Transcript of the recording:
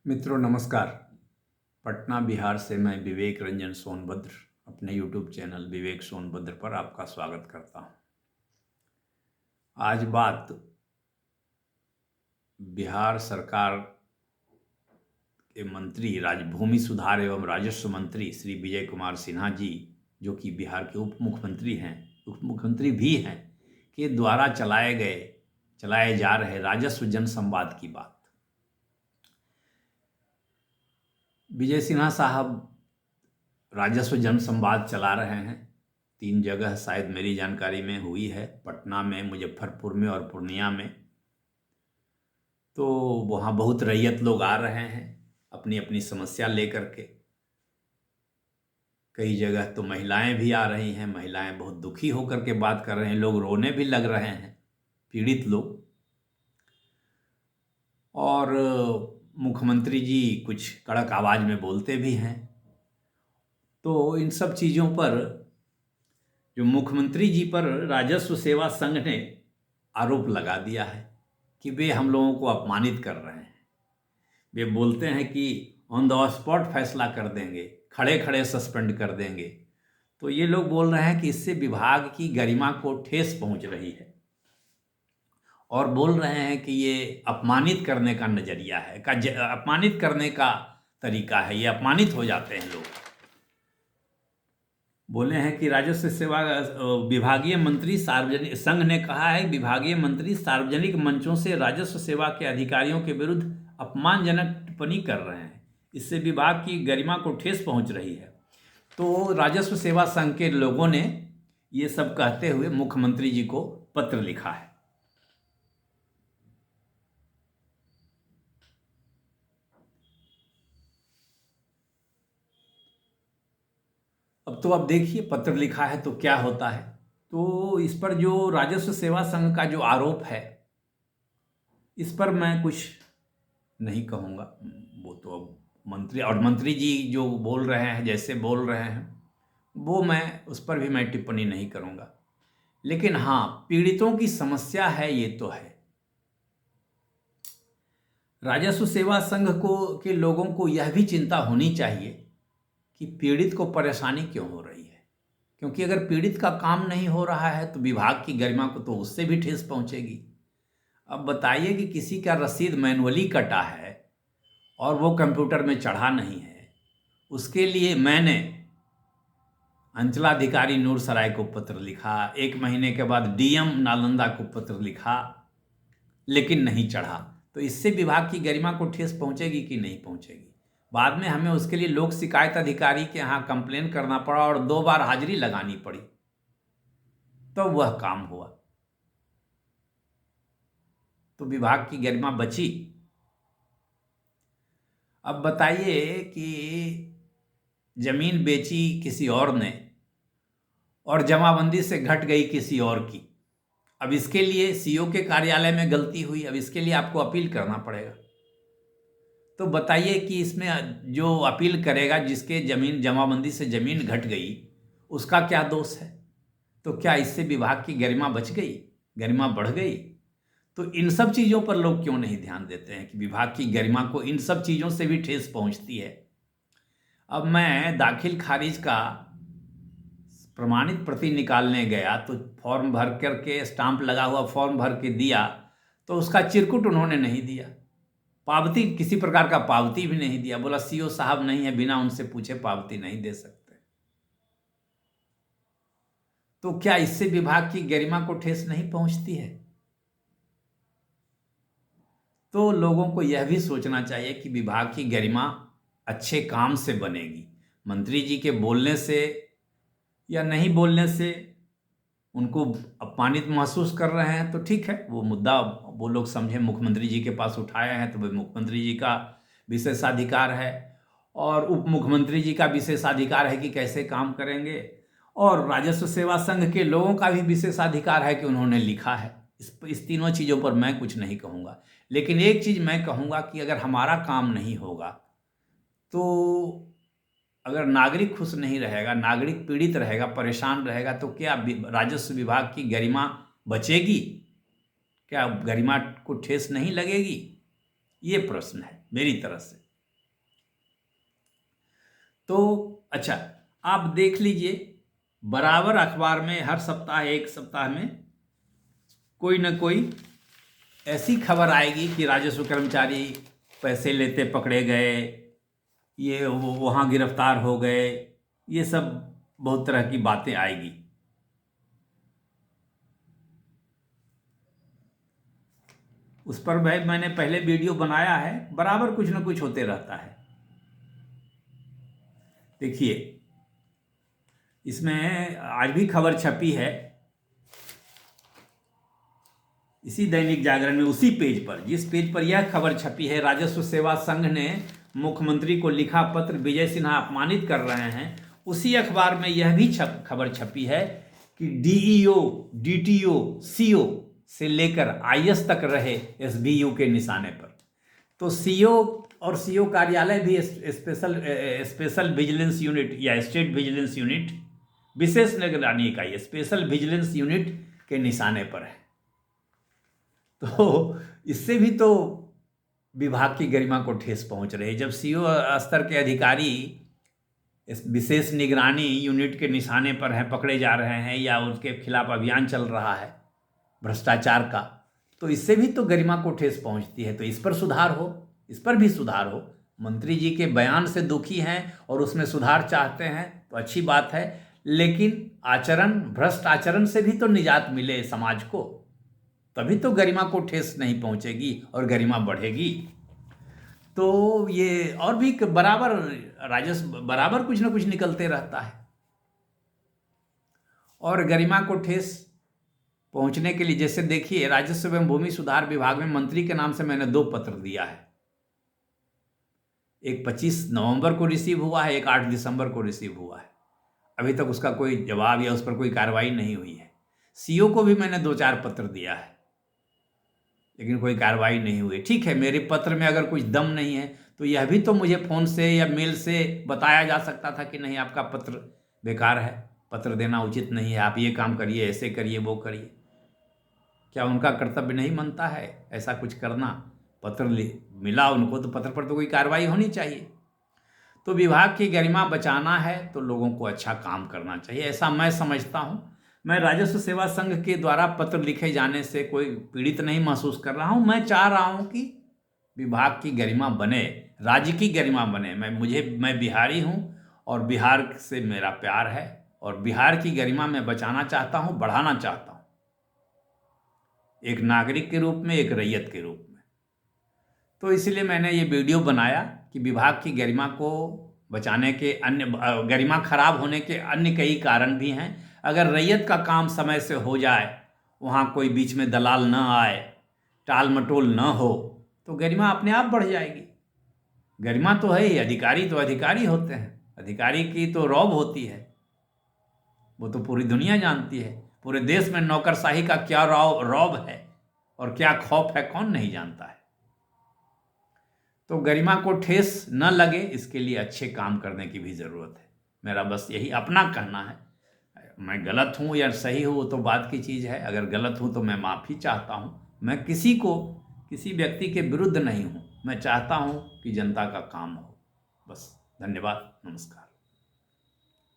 मित्रों नमस्कार। पटना बिहार से मैं विवेक रंजन सोनभद्र अपने यूट्यूब चैनल विवेक सोनभद्र पर आपका स्वागत करता हूं। आज बात बिहार सरकार के मंत्री भूमि सुधार एवं राजस्व मंत्री श्री विजय कुमार सिन्हा जी, जो कि बिहार के उप मुख्यमंत्री भी हैं, के द्वारा चलाए जा रहे राजस्व जनसंवाद की बात। विजय सिन्हा साहब राजस्व जनसंवाद चला रहे हैं। 3 जगह शायद मेरी जानकारी में हुई है, पटना में, मुजफ्फरपुर में और पूर्णिया में। तो वहाँ बहुत रैयत लोग आ रहे हैं अपनी अपनी समस्या लेकर के। कई जगह तो महिलाएं भी आ रही हैं। महिलाएं बहुत दुखी होकर के बात कर रहे हैं, लोग रोने भी लग रहे हैं, पीड़ित लोग। और मुख्यमंत्री जी कुछ कड़क आवाज में बोलते भी हैं। तो इन सब चीज़ों पर जो मुख्यमंत्री जी पर राजस्व सेवा संघ ने आरोप लगा दिया है कि वे हम लोगों को अपमानित कर रहे हैं। वे बोलते हैं कि ऑन द स्पॉट फैसला कर देंगे, खड़े खड़े सस्पेंड कर देंगे। तो ये लोग बोल रहे हैं कि इससे विभाग की गरिमा को ठेस पहुंच रही है और बोल रहे हैं कि ये अपमानित करने का नजरिया है, अपमानित करने का तरीका है, ये अपमानित हो जाते हैं लोग। बोले हैं कि राजस्व सेवा विभागीय मंत्री सार्वजनिक संघ ने कहा है, विभागीय मंत्री सार्वजनिक मंचों से राजस्व सेवा के अधिकारियों के विरुद्ध अपमानजनक टिप्पणी कर रहे हैं, इससे विभाग की गरिमा को ठेस पहुंच रही है। तो राजस्व सेवा संघ के लोगों ने ये सब कहते हुए मुख्यमंत्री जी को पत्र लिखा है। अब देखिए पत्र लिखा है तो क्या होता है। तो इस पर जो राजस्व सेवा संघ का जो आरोप है, इस पर मैं कुछ नहीं कहूँगा। वो तो अब मंत्री जी जो बोल रहे हैं, जैसे बोल रहे हैं, वो मैं उस पर भी मैं टिप्पणी नहीं करूँगा। लेकिन हाँ, पीड़ितों की समस्या है, ये तो है। राजस्व सेवा संघ के लोगों को यह भी चिंता होनी चाहिए कि पीड़ित को परेशानी क्यों हो रही है, क्योंकि अगर पीड़ित का काम नहीं हो रहा है तो विभाग की गरिमा को तो उससे भी ठेस पहुंचेगी। अब बताइए कि किसी का रसीद मैनुअली कटा है और वो कंप्यूटर में चढ़ा नहीं है, उसके लिए मैंने अंचलाधिकारी नूरसराय को पत्र लिखा, 1 महीने के बाद डीएम नालंदा को पत्र लिखा, लेकिन नहीं चढ़ा। तो इससे विभाग की गरिमा को ठेस पहुंचेगी कि नहीं पहुंचेगी? बाद में हमें उसके लिए लोक शिकायत अधिकारी के यहाँ कंप्लेन करना पड़ा और 2 बार हाजिरी लगानी पड़ी, तो वह काम हुआ, तो विभाग की गरिमा बची। अब बताइए कि जमीन बेची किसी और ने और जमाबंदी से घट गई किसी और की। अब इसके लिए सीओ के कार्यालय में गलती हुई, अब इसके लिए आपको अपील करना पड़ेगा। तो बताइए कि इसमें जो अपील करेगा, जिसके जमीन जमाबंदी से जमीन घट गई, उसका क्या दोष है? तो क्या इससे विभाग की गरिमा बच गई, गरिमा बढ़ गई? तो इन सब चीज़ों पर लोग क्यों नहीं ध्यान देते हैं कि विभाग की गरिमा को इन सब चीज़ों से भी ठेस पहुंचती है। अब मैं दाखिल खारिज का प्रमाणित प्रति निकालने गया तो फॉर्म भर करके, स्टाम्प लगा हुआ फॉर्म भर के दिया, तो उसका चिरकुट उन्होंने नहीं दिया, पावती, किसी प्रकार का पावती भी नहीं दिया। बोला सीओ साहब नहीं है, बिना उनसे पूछे पावती नहीं दे सकते। तो क्या इससे विभाग की गरिमा को ठेस नहीं पहुंचती है? तो लोगों को यह भी सोचना चाहिए कि विभाग की गरिमा अच्छे काम से बनेगी। मंत्री जी के बोलने से या नहीं बोलने से उनको अपमानित महसूस कर रहे हैं तो ठीक है, वो मुद्दा वो लोग समझे मुख्यमंत्री जी के पास उठाए हैं, तो वो मुख्यमंत्री जी का विशेषाधिकार है और उप मुख्यमंत्री जी का विशेषाधिकार है कि कैसे काम करेंगे, और राजस्व सेवा संघ के लोगों का भी विशेषाधिकार है कि उन्होंने लिखा है। इस तीनों चीज़ों पर मैं कुछ नहीं कहूँगा। लेकिन एक चीज़ मैं कहूँगा कि अगर हमारा काम नहीं होगा, तो अगर नागरिक खुश नहीं रहेगा, नागरिक पीड़ित रहेगा, परेशान रहेगा, तो क्या राजस्व विभाग की गरिमा बचेगी? क्या गरिमा को ठेस नहीं लगेगी? ये प्रश्न है मेरी तरफ से। तो अच्छा, आप देख लीजिए, बराबर अखबार में हर सप्ताह, एक सप्ताह में कोई ना कोई ऐसी खबर आएगी कि राजस्व कर्मचारी पैसे लेते पकड़े गए, ये वहाँ गिरफ्तार हो गए, ये सब बहुत तरह की बातें आएगी। उस पर भाई मैंने पहले वीडियो बनाया है, बराबर कुछ ना कुछ होते रहता है। देखिए, इसमें आज भी खबर छपी है इसी दैनिक जागरण में, उसी पेज पर, जिस पेज पर यह खबर छपी है, राजस्व सेवा संघ ने मुख्यमंत्री को लिखा पत्र, विजय सिन्हा अपमानित कर रहे हैं, उसी अखबार में यह भी खबर छपी है कि डीईओ, डीटीओ, सीओ से लेकर आईएएस तक रहे एसबीयू के निशाने पर। तो सीओ और सीओ कार्यालय भी स्पेशल विजिलेंस यूनिट या स्टेट विजिलेंस यूनिट, विशेष निगरानी इकाई, स्पेशल विजिलेंस यूनिट के निशाने पर है। तो इससे भी तो विभाग की गरिमा को ठेस पहुंच रही है। जब सीओ स्तर के अधिकारी इस विशेष निगरानी यूनिट के निशाने पर हैं, पकड़े जा रहे हैं, या उनके खिलाफ अभियान चल रहा है भ्रष्टाचार का, तो इससे भी तो गरिमा को ठेस पहुंचती है। तो इस पर सुधार हो, इस पर भी सुधार हो। मंत्री जी के बयान से दुखी हैं और उसमें सुधार चाहते हैं तो अच्छी बात है, लेकिन आचरण, भ्रष्ट आचरण से भी तो निजात मिले समाज को, तभी तो गरिमा को ठेस नहीं पहुंचेगी और गरिमा बढ़ेगी। तो ये और भी बराबर राजस्व, बराबर कुछ ना कुछ निकलते रहता है। और गरिमा को ठेस पहुंचने के लिए, जैसे देखिए, राजस्व एवं भूमि सुधार विभाग में मंत्री के नाम से मैंने 2 पत्र दिया है। एक 25 नवंबर को रिसीव हुआ है, एक 8 दिसंबर को रिसीव हुआ है। अभी तक उसका कोई जवाब या उस पर कोई कार्रवाई नहीं हुई है। सीओ को भी मैंने 2-4 पत्र दिया है, लेकिन कोई कार्रवाई नहीं हुई। ठीक है, मेरे पत्र में अगर कुछ दम नहीं है तो यह भी तो मुझे फ़ोन से या मेल से बताया जा सकता था कि नहीं, आपका पत्र बेकार है, पत्र देना उचित नहीं है, आप ये काम करिए, ऐसे करिए, वो करिए। क्या उनका कर्तव्य नहीं बनता है ऐसा कुछ करना? पत्र मिला उनको तो पत्र पर तो कोई कार्रवाई होनी चाहिए। तो विभाग की गरिमा बचाना है तो लोगों को अच्छा काम करना चाहिए, ऐसा मैं समझता हूँ। मैं राजस्व सेवा संघ के द्वारा पत्र लिखे जाने से कोई पीड़ित नहीं महसूस कर रहा हूँ। मैं चाह रहा हूँ कि विभाग की गरिमा बने, राज्य की गरिमा बने। मैं बिहारी हूँ और बिहार से मेरा प्यार है, और बिहार की गरिमा मैं बचाना चाहता हूँ, बढ़ाना चाहता हूँ, एक नागरिक के रूप में, एक रैयत के रूप में। तो इसलिए मैंने ये वीडियो बनाया कि विभाग की गरिमा को बचाने के अन्य, गरिमा खराब होने के अन्य कई कारण भी हैं। अगर रैयत का काम समय से हो जाए, वहाँ कोई बीच में दलाल न आए, टाल मटोल न हो, तो गरिमा अपने आप बढ़ जाएगी। गरिमा तो है ही, अधिकारी तो अधिकारी होते हैं, अधिकारी की तो रौब होती है, वो तो पूरी दुनिया जानती है। पूरे देश में नौकरशाही का क्या रौब है और क्या खौफ है, कौन नहीं जानता है। तो गरिमा को ठेस न लगे, इसके लिए अच्छे काम करने की भी ज़रूरत है। मेरा बस यही अपना कहना है। मैं गलत हूँ या सही हूँ वो तो बात की चीज़ है। अगर गलत हूँ तो मैं माफ़ी चाहता हूँ। मैं किसी व्यक्ति के विरुद्ध नहीं हूँ। मैं चाहता हूँ कि जनता का काम हो। बस, धन्यवाद, नमस्कार।